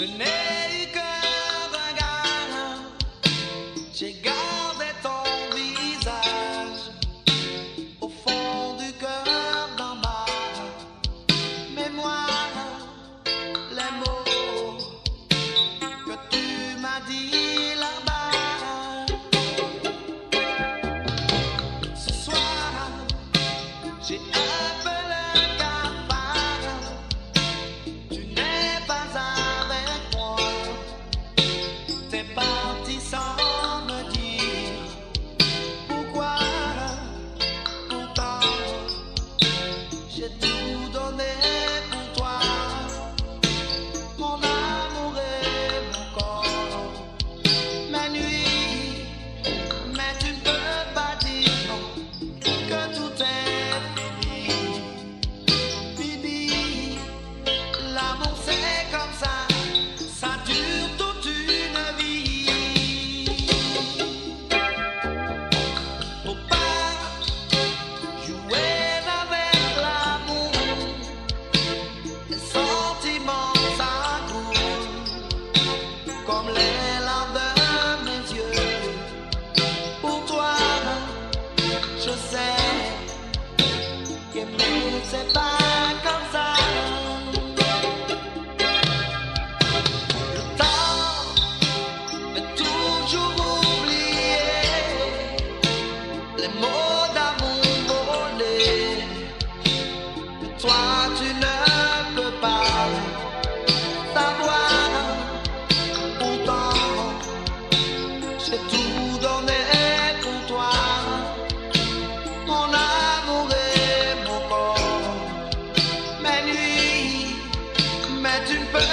Je n'ai eu qu'un regard, j'ai gardé ton visage au fond du cœur dans ma mémoire. Les mots que tu m'as dit là-bas. Ce soir, j'ai un peu le cafard. Tu n'es pas avec moi. T'es parti sans me dire pourquoi. Pourtant, j'ai tout donné pour toi. Mon amour et mon corps, mes nuits, mais tu ne peux pas dire non, que tout est fini. Bibi, l'amour c'est comme ça dure toute une vie. Faut pas jouer avec l'amour, les sentiments ça coule comme les larmes de mes yeux. Pour toi, je sais qu'aimer c'est pas comme ça. Le temps est toujours oublié, les mots d'amour volés. Mais toi tu ne peux pas savoir. Pourtant j'ai tout donné pour toi. Mon amour et mon corps, mes nuits, mais tu ne peux